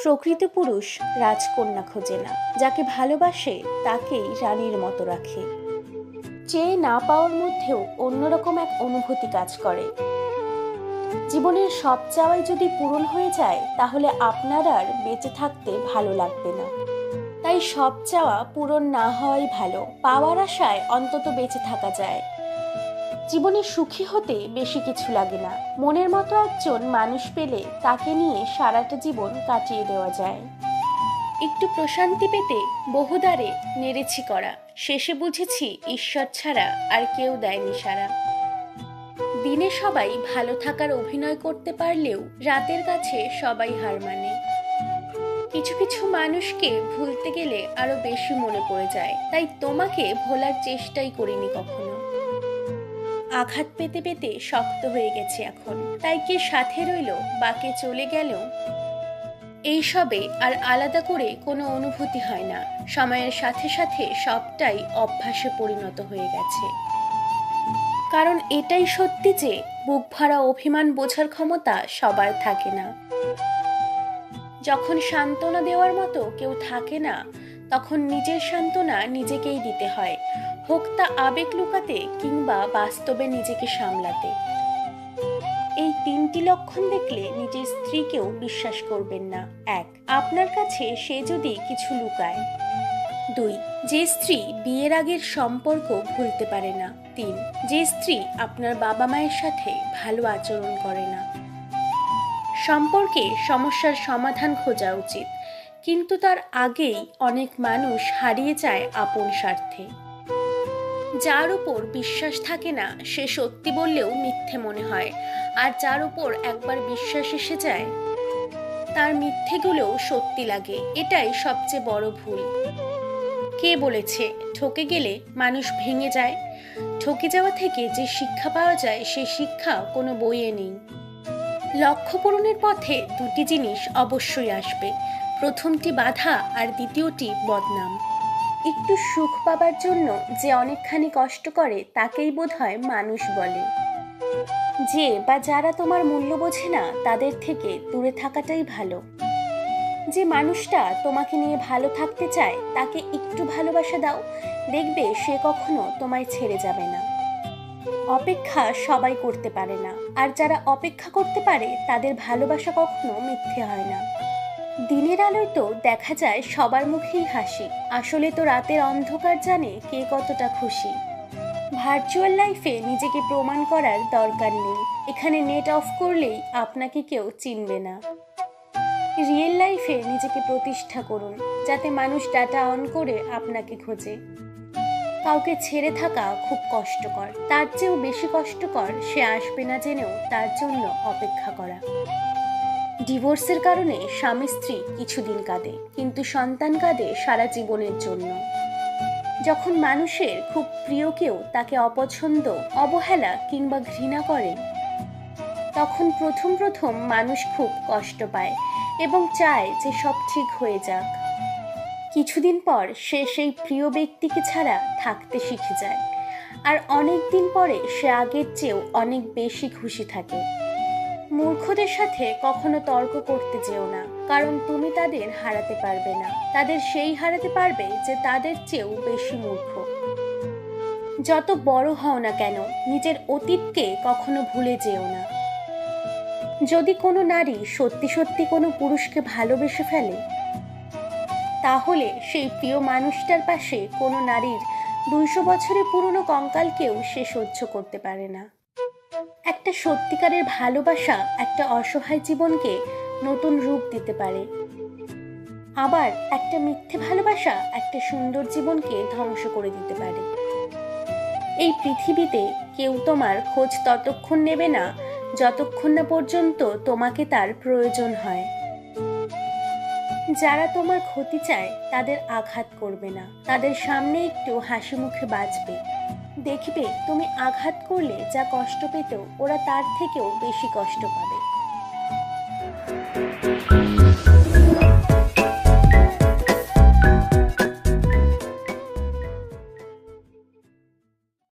প্রকৃত পুরুষ রাজকন্যা খোঁজে না, যাকে ভালোবাসে তাকেই রানীর মতো রাখে। চেয়ে না পাওয়ার মধ্যেও অন্যরকম এক অনুভূতি কাজ করে। জীবনের সব চাওয়াই যদি পূরণ হয়ে যায় তাহলে আপনার আর বেঁচে থাকতে ভালো লাগবে না। তাই সব চাওয়া পূরণ না হওয়াই ভালো, পাওয়ার আশায় অন্তত বেঁচে থাকা যায়। জীবনে সুখী হতে বেশি কিছু লাগে না, মনের মতো একজন মানুষ পেলে তাকে নিয়ে সারাটা জীবন কাটিয়ে দেওয়া যায়। একটু প্রশান্তি পেতে বহুদারে নেড়েছি করা, শেষে বুঝেছি ঈশ্বর ছাড়া আর কেউ দেয়নি সারা। দিনে সবাই ভালো থাকার অভিনয় করতে পারলেও রাতের কাছে সবাই হার মানে। কিছু কিছু মানুষকে ভুলতে গেলে আরো বেশি মনে পড়ে যায়, তাই তোমাকে ভোলার চেষ্টাই করিনি কখনো। আঘাত পেতে পেতে শক্ত হয়ে গেছে এখন, তাই কে সাথে রইল বা কে চলে গেল এইসবে আর আলাদা করে কোনো অনুভূতি হয় না। সময়ের সাথে সাথে সবটাই অভ্যাসে পরিণত হয়ে গেছে। কারণ এটাই সত্যি যে বুক ভরা অভিমান বোঝার ক্ষমতা সবার থাকে না। যখন সান্ত্বনা দেওয়ার মতো কেউ থাকে না, তখন নিজের সান্ত্বনা নিজেকেই দিতে হয়, হোক তা আবেগ লুকাতে কিংবা বাস্তবে নিজেকে সামলাতে। এই তিনটি লক্ষণ দেখলে নিজের স্ত্রীকেও বিশ্বাস করবেন না। 1. আপনার কাছে সে যদি কিছু লুকায়। 2. যে স্ত্রী বিয়ের আগের সম্পর্ক ভুলতে পারে না। 3. যে স্ত্রী আপনার বাবা মায়ের সাথে ভালো আচরণ করে না। সম্পর্কে সমস্যার সমাধান খোঁজা উচিত, কিন্তু তার আগেই অনেক মানুষ হারিয়ে যায় আপন স্বার্থে। যার উপর বিশ্বাস থাকে না সে সত্যি বললেও মিথ্যে মনে হয়, আর যার উপর একবার বিশ্বাস এসে যায় তার মিথ্যেগুলোও সত্যি লাগে। এটাই সবচেয়ে বড় ভুল। কে বলেছে ঠকে গেলে মানুষ ভেঙে যায়? ঠকে যাওয়া থেকে যে শিক্ষা পাওয়া যায় সে শিক্ষা কোনো বইয়ে নেই। লক্ষ্য পূরণের পথে দুটি জিনিস অবশ্যই আসবে, প্রথমটি বাধা আর দ্বিতীয়টি বদনাম। একটু সুখ পাবার জন্য যে অনেকখানি কষ্ট করে তাকেই বোধহয় মানুষ বলে। যে বা যারা তোমার মূল্য বোঝে না তাদের থেকে দূরে থাকাটাই ভালো। যে মানুষটা তোমাকে নিয়ে ভালো থাকতে চায় তাকে একটু ভালোবাসা দাও, দেখবে সে কখনো তোমায় ছেড়ে যাবে না। অপেক্ষা সবাই করতে পারে না, আর যারা অপেক্ষা করতে পারে তাদের ভালোবাসা কখনো মিথ্যে হয় না। দিনের আলোয় তো দেখা যায় সবার মুখেই হাসি, আসলে তো রাতের অন্ধকার জানে কে কতটা খুশি। ভার্চুয়াল লাইফে নিজেকে প্রমাণ করার দরকার নেই, এখানে নেট অফ করলেই আপনাকে কেউ চিনবে না। রিয়েল লাইফে নিজেকে প্রতিষ্ঠা করুন, যাতে মানুষ ডাটা অন করে আপনাকে খোঁজে। কাউকে ছেড়ে থাকা খুব কষ্টকর, তার চেয়েও বেশি কষ্টকর সে আসবে না জেনেও তার জন্য অপেক্ষা করা। ডিভোর্সের কারণে স্বামী স্ত্রী কিছুদিন কাঁদে, কিন্তু সন্তান কাঁদে সারা জীবনের জন্য। যখন মানুষের খুব প্রিয় কেউ তাকে অপছন্দ, অবহেলা কিংবা ঘৃণা করে, তখন প্রথম প্রথম মানুষ খুব কষ্ট পায় এবং চায় যে সব ঠিক হয়ে যাক। কিছুদিন পর সে সেই প্রিয় ব্যক্তিকে ছাড়া থাকতে শিখে যায়, আর অনেক দিন পরে সে আগের চেয়েও অনেক বেশি খুশি থাকে। মূর্খদের সাথে কখনো তর্ক করতে যেও না, কারণ তুমি তাদের হারাতে পারবে না, তাদের সেই হারাতে পারবে যে তাদের চেয়েও বেশি মূর্খ। যত বড় হও না কেন নিজের অতীতকে কখনো ভুলে যেও না। যদি কোনো নারী সত্যি সত্যি কোনো পুরুষকে ভালোবেসে ফেলে, তাহলে সেই প্রিয় মানুষটার পাশে কোনো নারীর 200 বছরের পুরনো কঙ্কালকেও সে সহ্য করতে পারে না। একটা সত্যিকারের ভালোবাসা একটা অসহায় জীবনকে নতুন রূপ দিতে পারে, আবার একটা মিথ্যে ভালোবাসা একটা সুন্দর জীবনকে ধ্বংস করে দিতে পারে। এই পৃথিবীতে কেউ তোমার খোঁজ ততক্ষণ নেবে না যতক্ষণ না পর্যন্ত তোমাকে তার প্রয়োজন হয়। যারা তোমার ক্ষতি চায় তাদের আঘাত করবে না, তাদের সামনে একটু হাসি মুখে বাঁচবে। দেখবে তুমি আঘাত করলে যা কষ্ট পেত ওরা তার থেকেও বেশি কষ্ট পাবে।